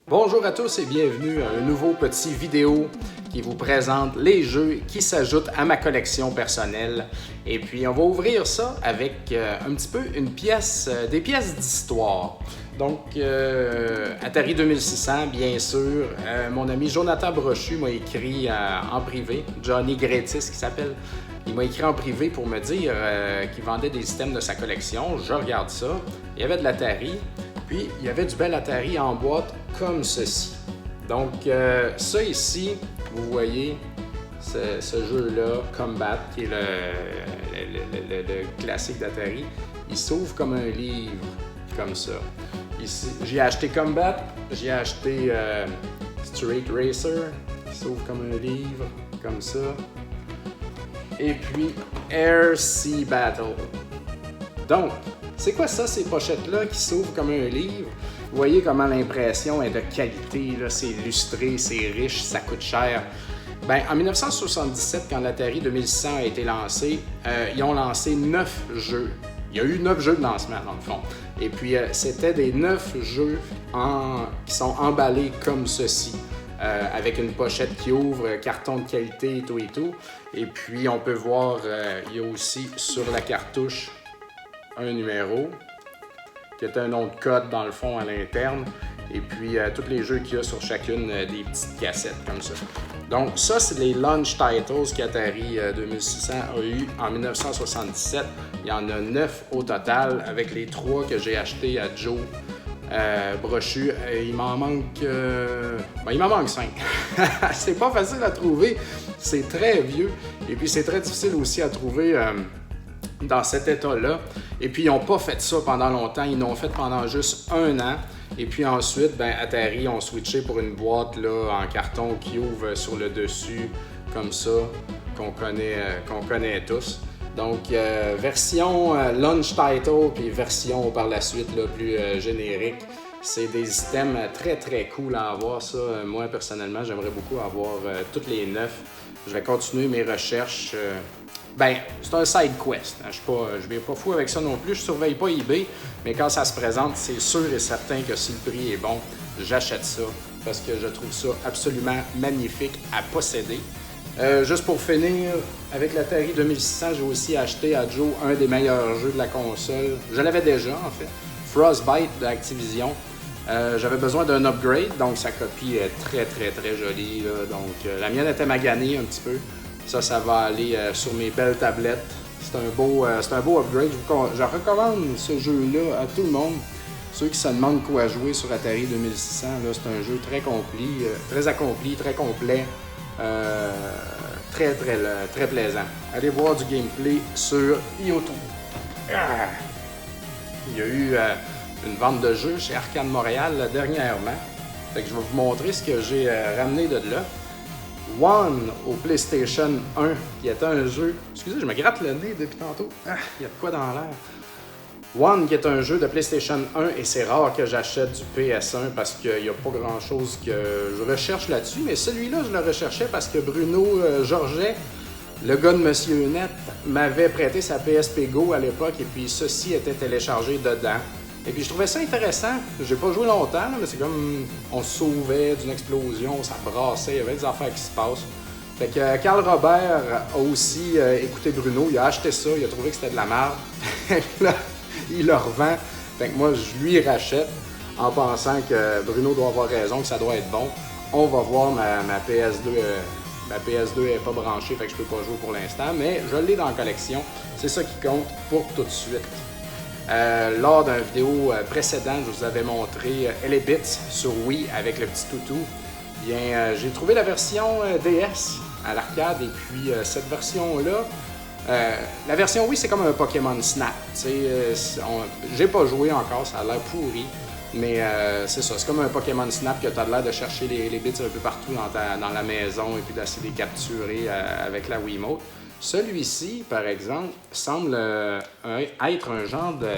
Bonjour à tous et bienvenue à un nouveau petit vidéo qui vous présente les jeux qui s'ajoutent à ma collection personnelle. Et puis on va ouvrir ça avec un petit peu des pièces d'histoire. Donc Atari 2600 bien sûr. Mon ami Jonathan Brochu m'a écrit en privé, Johnny Gretis qui s'appelle. Il m'a écrit en privé pour me dire qu'il vendait des systèmes de sa collection. Je regarde ça. Il y avait de l'Atari. Puis, il y avait du bel Atari en boîte comme ceci. Donc, ça ici, vous voyez, ce jeu-là, Combat, qui est le classique d'Atari, il s'ouvre comme un livre, comme ça. Ici, j'ai acheté Combat, j'ai acheté Street Racer, qui s'ouvre comme un livre, comme ça. Et puis, Air Sea Battle. Donc, c'est quoi ça, ces pochettes-là qui s'ouvrent comme un livre? Vous voyez comment l'impression est de qualité, là, c'est illustré, c'est riche, ça coûte cher. Ben, en 1977, quand l'Atari 2600 a été lancé, ils ont lancé 9 jeux. Il y a eu 9 jeux de lancement, dans le fond. Et puis, c'était des 9 jeux qui sont emballés comme ceci. Avec une pochette qui ouvre, carton de qualité et tout et tout. Et puis, on peut voir, il y a aussi sur la cartouche un numéro, qui est un nom de code dans le fond à l'interne, et puis tous les jeux qu'il y a sur chacune des petites cassettes comme ça. Donc ça, c'est les launch titles qu'Atari 2600 a eu en 1977. Il y en a 9 au total, avec les 3 que j'ai achetés à Joe Brochu. Il m'en manque... il m'en manque 5. C'est pas facile à trouver, c'est très vieux, et puis c'est très difficile aussi à trouver dans cet état-là. Et puis, ils n'ont pas fait ça pendant longtemps. Ils l'ont fait pendant juste un an. Et puis ensuite, Atari ont switché pour une boîte là, en carton qui ouvre sur le dessus, comme ça, qu'on connaît tous. Donc, version launch title, puis version par la suite là, plus générique. C'est des systèmes très, très cool à avoir, ça. Moi, personnellement, j'aimerais beaucoup avoir toutes les 9. Je vais continuer mes recherches. C'est un side quest. Je vais pas fou avec ça non plus. Je surveille pas eBay, mais quand ça se présente, c'est sûr et certain que si le prix est bon, j'achète ça parce que je trouve ça absolument magnifique à posséder. Juste pour finir, avec l'Atari 2600, j'ai aussi acheté à Joe un des meilleurs jeux de la console. Je l'avais déjà, en fait. Frostbite d'Activision. J'avais besoin d'un upgrade, donc sa copie est très, très, très jolie. Là. Donc, la mienne était maganée un petit peu. Ça va aller sur mes belles tablettes. C'est un beau upgrade. Je recommande ce jeu-là à tout le monde. Ceux qui se demandent quoi jouer sur Atari 2600, là, c'est un jeu très accompli, très complet, très, très, très plaisant. Allez voir du gameplay sur YouTube. Il y a eu une vente de jeux chez Arcade Montréal dernièrement. Fait que je vais vous montrer ce que j'ai ramené de là. One au PlayStation 1, qui était un jeu... Excusez, je me gratte le nez depuis tantôt. Il y a de quoi dans l'air. One, qui est un jeu de PlayStation 1, et c'est rare que j'achète du PS1 parce qu'il n'y a pas grand-chose que je recherche là-dessus, mais celui-là, je le recherchais parce que Bruno Georget, le gars de Monsieur Net, m'avait prêté sa PSP Go à l'époque, et puis ceci était téléchargé dedans. Et puis je trouvais ça intéressant. J'ai pas joué longtemps, là, mais c'est comme on se sauvait d'une explosion, ça brassait, il y avait des affaires qui se passent. Fait que Carl Robert a aussi écouté Bruno, il a acheté ça, il a trouvé que c'était de la merde. Là, il le revend. Fait que moi, je lui rachète en pensant que Bruno doit avoir raison, que ça doit être bon. On va voir ma PS2. Ma PS2 n'est pas branchée, fait que je peux pas jouer pour l'instant, mais je l'ai dans la collection. C'est ça qui compte pour tout de suite. Lors d'une vidéo précédente, je vous avais montré Elebits sur Wii avec le petit toutou. Bien, j'ai trouvé la version DS à l'arcade et puis cette version-là, la version Wii, c'est comme un Pokémon Snap. J'ai pas joué encore, ça a l'air pourri, mais c'est ça, c'est comme un Pokémon Snap que tu as l'air de chercher les bits un peu partout dans la maison et puis d'essayer de les capturer avec la Wiimote. Celui-ci, par exemple, semble être un genre de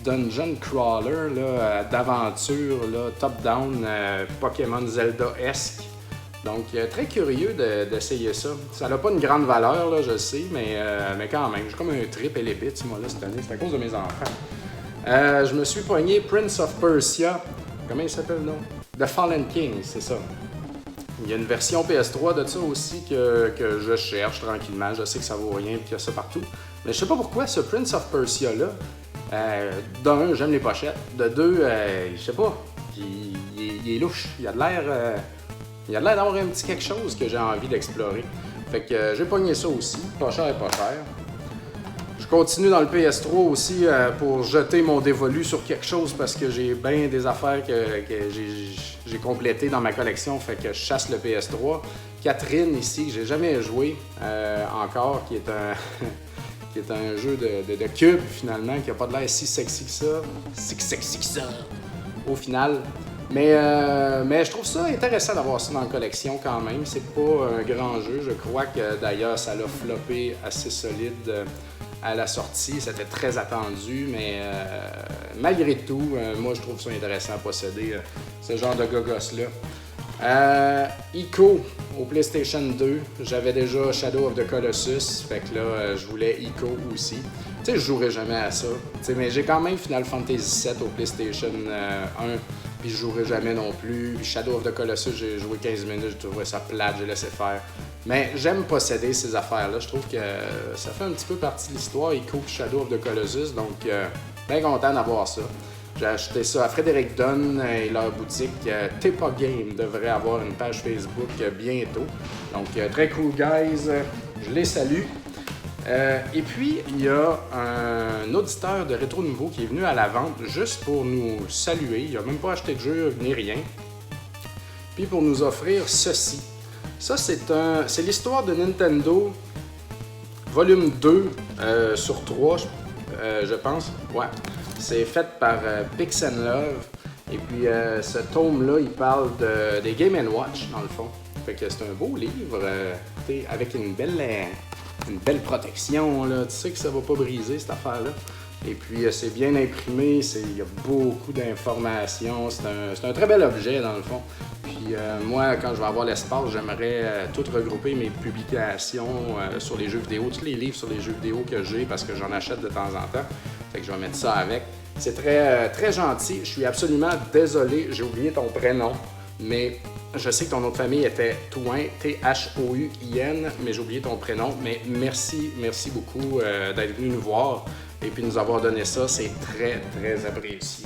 dungeon crawler d'aventure, top-down, Pokémon Zelda-esque. Donc, très curieux d'essayer ça. Ça n'a pas une grande valeur, là, je sais, mais quand même. J'ai comme un trip et les bits, moi, là, cette année. C'est à cause de mes enfants. Je me suis pogné Prince of Persia. Comment il s'appelle, non? The Fallen King, c'est ça. Il y a une version PS3 de ça aussi que je cherche tranquillement. Je sais que ça vaut rien et qu'il y a ça partout. Mais je sais pas pourquoi ce Prince of Persia-là, d'un, j'aime les pochettes. De deux, je sais pas, il est louche. Il a de l'air d'avoir un petit quelque chose que j'ai envie d'explorer. Fait que j'ai pogné ça aussi. Pas cher. Je continue dans le PS3 aussi pour jeter mon dévolu sur quelque chose parce que j'ai bien des affaires que j'ai complétées dans ma collection. Fait que je chasse le PS3. Catherine ici, que j'ai jamais joué encore, qui est un... qui est un jeu de cube finalement, qui n'a pas de l'air si sexy que ça. Au final. Mais je trouve ça intéressant d'avoir ça dans la collection quand même. C'est pas un grand jeu. Je crois que d'ailleurs ça l'a floppé assez solide à la sortie. C'était très attendu, mais malgré tout, moi je trouve ça intéressant à posséder ce genre de gogos-là. Ico au PlayStation 2, j'avais déjà Shadow of the Colossus, fait que là je voulais Ico aussi. Tu sais, je jouerai jamais à ça, mais j'ai quand même Final Fantasy VII au PlayStation 1, puis je jouerai jamais non plus. Puis Shadow of the Colossus, j'ai joué 15 minutes, j'ai trouvé ça plate, j'ai laissé faire. Mais j'aime posséder ces affaires-là, je trouve que ça fait un petit peu partie de l'histoire, Ico et Shadow of the Colossus, donc bien content d'avoir ça. J'ai acheté ça à Frédéric Dunn et leur boutique Tepa Game devrait avoir une page Facebook bientôt. Donc très cool guys, je les salue. Et puis il y a un auditeur de Rétro Nouveau qui est venu à la vente juste pour nous saluer. Il n'a même pas acheté de jeu ni rien. Puis pour nous offrir ceci. Ça c'est l'histoire de Nintendo volume 2 sur 3 je pense. Ouais. C'est fait par Pix and Love. Et puis, ce tome-là, il parle des Game & Watch, dans le fond. Fait que c'est un beau livre, avec une belle protection, là. Tu sais que ça va pas briser, cette affaire-là. Et puis, c'est bien imprimé, il y a beaucoup d'informations. C'est un très bel objet, dans le fond. Puis, moi, quand je vais avoir l'espace, j'aimerais tout regrouper mes publications sur les jeux vidéo, tous les livres sur les jeux vidéo que j'ai, parce que j'en achète de temps en temps. Fait que je vais mettre ça avec. C'est très gentil. Je suis absolument désolé, j'ai oublié ton prénom, mais je sais que ton nom de famille était Thouin, Thouin, mais j'ai oublié ton prénom. Mais merci beaucoup d'être venu nous voir et puis nous avoir donné ça. C'est très apprécié.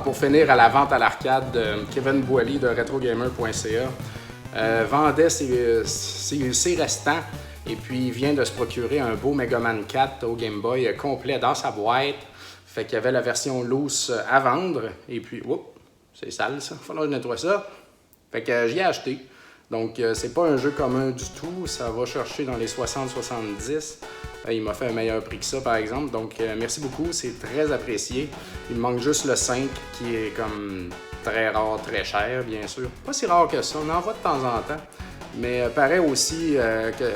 Pour finir, à la vente à l'arcade, Kevin Boily de retrogamer.ca vendait ses restants. Et puis, il vient de se procurer un beau Mega Man 4 au Game Boy complet dans sa boîte. Fait qu'il y avait la version loose à vendre. Et puis, oups, c'est sale ça, il va falloir que je nettoie ça. Fait que j'y ai acheté. Donc, c'est pas un jeu commun du tout. Ça va chercher dans les 60-70. Il m'a fait un meilleur prix que ça, par exemple. Donc, merci beaucoup, c'est très apprécié. Il me manque juste le 5 qui est comme très rare, très cher, bien sûr. Pas si rare que ça, on en voit de temps en temps. Mais paraît aussi que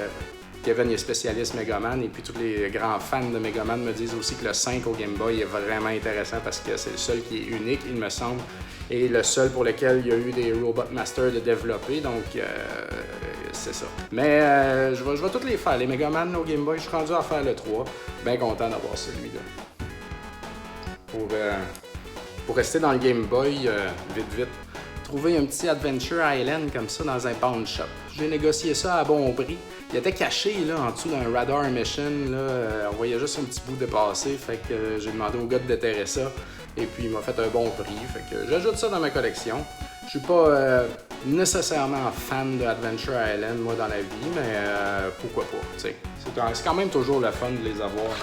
Kevin est spécialiste Megaman et puis tous les grands fans de Megaman me disent aussi que le 5 au Game Boy est vraiment intéressant parce que c'est le seul qui est unique, il me semble, et le seul pour lequel il y a eu des Robot Masters de développer, donc c'est ça. Mais je vais tous les faire, les Megaman au Game Boy, je suis rendu à faire le 3, bien content d'avoir celui-là. Pour rester dans le Game Boy, vite, trouver un petit Adventure Island comme ça dans un pawn shop. J'ai négocié ça à bon prix. Il était caché là, en dessous d'un Radar Mission. Là, on voyait juste un petit bout dépasser. Fait que j'ai demandé au gars de déterrer ça. Et puis il m'a fait un bon prix. Fait que j'ajoute ça dans ma collection. Je suis pas nécessairement fan de Adventure Island, moi, dans la vie, mais pourquoi pas, tu sais. C'est quand même toujours le fun de les avoir.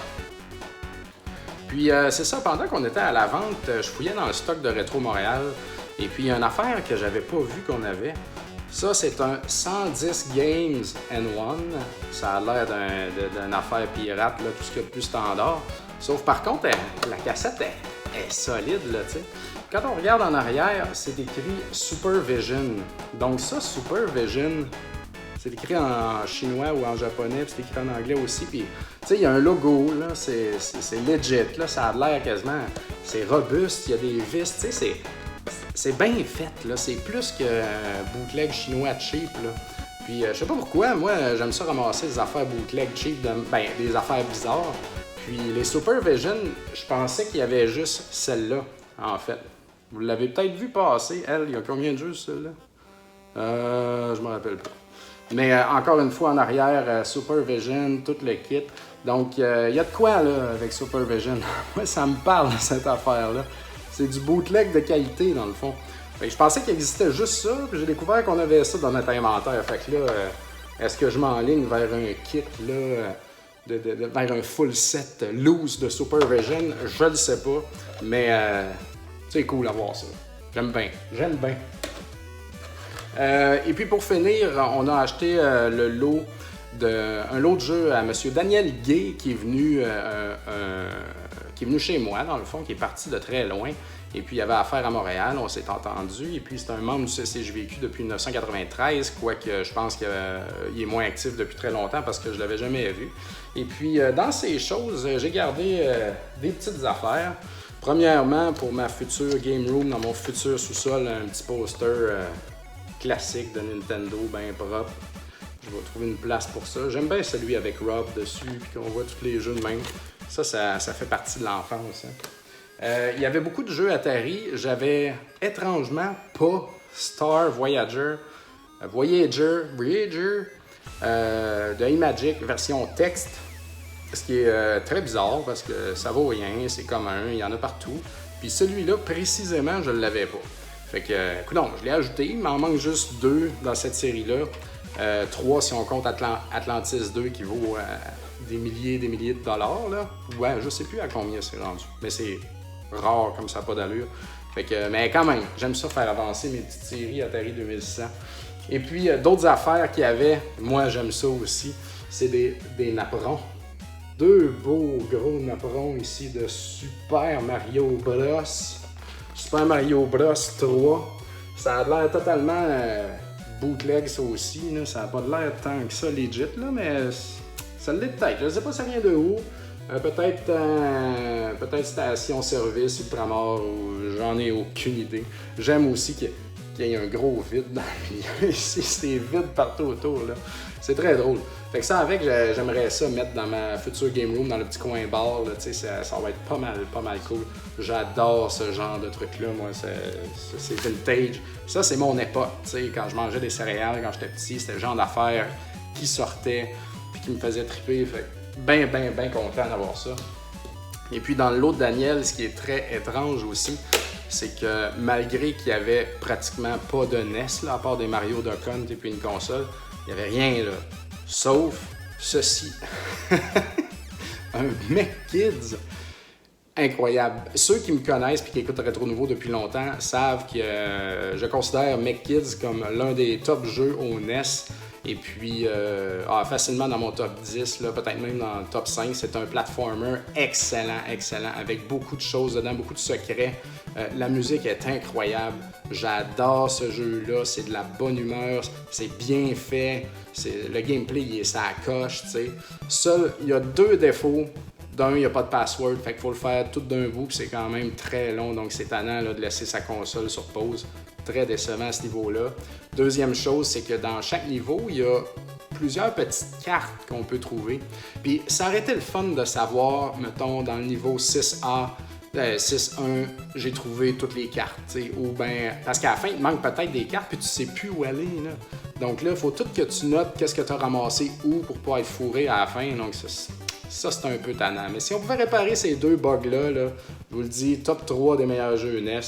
Puis c'est ça, pendant qu'on était à la vente, je fouillais dans le stock de Rétro Montréal. Et puis, il y a une affaire que j'avais pas vu qu'on avait. Ça, c'est un 110 Games N1. Ça a l'air d'une affaire pirate, là, tout ce qu'il y a de plus standard. Sauf par contre, la cassette est solide, là, tu sais. Quand on regarde en arrière, c'est écrit Supervision. Donc ça, Supervision, c'est écrit en chinois ou en japonais, puis c'est écrit en anglais aussi. Puis, tu sais, il y a un logo, là, c'est legit, là, ça a l'air quasiment... C'est robuste, il y a des vis, tu sais, c'est bien fait, là. C'est plus que bootleg chinois cheap, là. Puis, je sais pas pourquoi, moi, j'aime ça ramasser des affaires bootleg cheap, des affaires bizarres. Puis, les Supervision, je pensais qu'il y avait juste celle-là, en fait. Vous l'avez peut-être vu passer. Elle, il y a combien de jeux, celle-là? Je me rappelle pas. Mais encore une fois, en arrière, Supervision, tout le kit. Donc, il y a de quoi là avec Supervision. Moi, ça me parle, cette affaire-là. C'est du bootleg de qualité, dans le fond. Fait que je pensais qu'il existait juste ça, puis j'ai découvert qu'on avait ça dans notre inventaire. Fait que là, est-ce que je m'enligne vers un kit, là, vers un full set loose de Supervision? Je le sais pas, mais c'est cool à voir ça. J'aime bien. Et puis pour finir, on a acheté un lot de jeux à M. Daniel Gay qui est venu chez moi, dans le fond, qui est parti de très loin. Et puis il avait affaire à Montréal, on s'est entendu. Et puis c'est un membre du CCJVQ depuis 1993, quoique je pense qu'il est moins actif depuis très longtemps parce que je ne l'avais jamais vu. Et puis dans ces choses, j'ai gardé des petites affaires. Premièrement, pour ma future game room, dans mon futur sous-sol, un petit poster classique de Nintendo, bien propre. Je vais trouver une place pour ça. J'aime bien celui avec Rob dessus, puis qu'on voit tous les jeux de même. Ça fait partie de l'enfance. Il y avait beaucoup de jeux Atari. J'avais étrangement pas Star Voyager de Imagic version texte. Ce qui est très bizarre parce que ça vaut rien, c'est commun, il y en a partout. Puis celui-là, précisément, je ne l'avais pas. Fait que, écoute, je l'ai ajouté, il m'en manque juste 2 dans cette série-là. 3 si on compte Atlantis 2 qui vaut des milliers de dollars. Là. Ouais, je sais plus à combien c'est rendu, mais c'est rare comme ça, pas d'allure. Fait que, mais quand même, j'aime ça faire avancer mes petites séries Atari 2600. Et puis, d'autres affaires qu'il y avait, moi j'aime ça aussi, c'est des napperons. 2 beaux gros napperons ici de Super Mario Bros. Super Mario Bros 3. Ça a l'air totalement bootleg ça aussi. Là. Ça n'a pas l'air tant que ça legit, là, mais ça l'est peut-être. Je ne sais pas ça vient de où. Peut-être station-service, Ultramar, ou j'en ai aucune idée. J'aime aussi qu'il y ait un gros vide dans le milieu. Ici, c'est vide partout autour. Là. C'est très drôle. Fait que ça avec, j'aimerais ça mettre dans ma future game room, dans le petit coin bar. Là, ça va être pas mal cool. J'adore ce genre de truc-là. Moi, c'est vintage. Ça, c'est mon époque. Quand je mangeais des céréales, quand j'étais petit, c'était le genre d'affaires qui sortaient puis qui me faisait triper. Fait bien content d'avoir ça. Et puis dans le lot de Daniel, ce qui est très étrange aussi, c'est que malgré qu'il y avait pratiquement pas de NES, là, à part des Mario Duck Hunt et puis une console, il n'y avait rien là. Sauf ceci. Un Mech Kids incroyable. Ceux qui me connaissent et qui écoutent Rétro Nouveau depuis longtemps savent que je considère Mech Kids comme l'un des top jeux au NES. Et puis, facilement dans mon top 10, là, peut-être même dans le top 5, c'est un platformer excellent, avec beaucoup de choses dedans, beaucoup de secrets. La musique est incroyable. J'adore ce jeu-là, c'est de la bonne humeur, c'est bien fait, le gameplay, il est ça coche, tu sais. Seul, il y a 2 défauts. D'un, il n'y a pas de password, fait qu'il faut le faire tout d'un bout, puis c'est quand même très long, donc c'est tannant là, de laisser sa console sur pause. Très décevant à ce niveau-là. Deuxième chose, c'est que dans chaque niveau, il y a plusieurs petites cartes qu'on peut trouver. Puis ça aurait été le fun de savoir, mettons, dans le niveau 6A, 6.1, j'ai trouvé toutes les cartes, t'sais, ou ben parce qu'à la fin, il te manque peut-être des cartes, puis tu sais plus où aller, là. Donc là, il faut tout que tu notes qu'est-ce que tu as ramassé où pour pas être fourré à la fin, donc ça, c'est un peu tannant. Mais si on pouvait réparer ces 2 bugs-là, là, je vous le dis, top 3 des meilleurs jeux NES,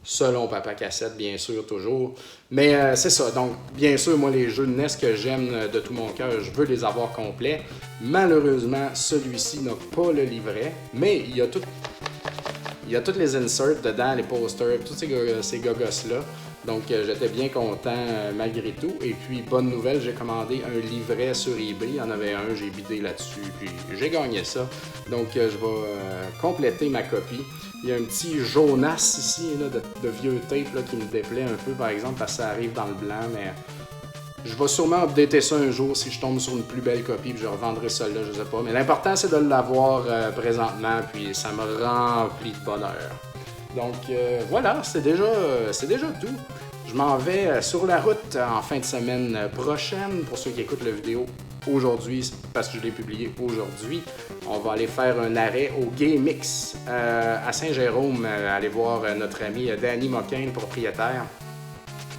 selon Papa Cassette, bien sûr, toujours. Mais c'est ça. Donc, bien sûr, moi, les jeux de NES que j'aime de tout mon cœur, je veux les avoir complets. Malheureusement, celui-ci n'a pas le livret, mais il y a tous les inserts dedans, les posters, tous ces gogos-là. Donc, j'étais bien content malgré tout. Et puis, bonne nouvelle, j'ai commandé un livret sur eBay. Il y en avait un, j'ai bidé là-dessus, puis j'ai gagné ça. Donc, je vais compléter ma copie. Il y a un petit jaunasse ici là, de vieux tape là, qui me déplaît un peu, par exemple, parce que ça arrive dans le blanc, mais je vais sûrement updater ça un jour si je tombe sur une plus belle copie, puis je revendrai celle-là, je sais pas. Mais l'important, c'est de l'avoir présentement, puis ça me remplit de bonheur. Donc voilà, c'est déjà tout. Je m'en vais sur la route en fin de semaine prochaine. Pour ceux qui écoutent la vidéo aujourd'hui, parce que je l'ai publié aujourd'hui, on va aller faire un arrêt au GameX à Saint-Jérôme, aller voir notre ami Danny Moquin, le propriétaire,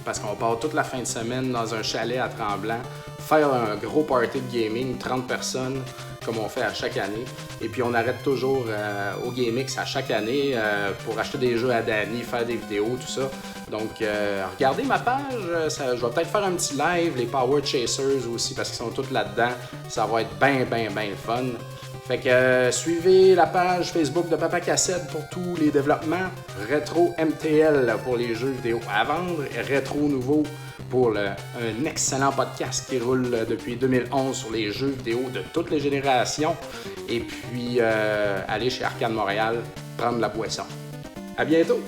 parce qu'on part toute la fin de semaine dans un chalet à Tremblant, faire un gros party de gaming, 30 personnes, comme on fait à chaque année. Et puis on arrête toujours au GameX à chaque année pour acheter des jeux à Danny, faire des vidéos, tout ça. Donc regardez ma page, je vais peut-être faire un petit live, les Power Chasers aussi, parce qu'ils sont tous là-dedans. Ça va être bien le fun. Fait que suivez la page Facebook de Papa Cassette pour tous les développements. Rétro MTL pour les jeux vidéo à vendre. Rétro Nouveau pour un excellent podcast qui roule depuis 2011 sur les jeux vidéo de toutes les générations. Et puis allez chez Arcade Montréal prendre la boisson. À bientôt!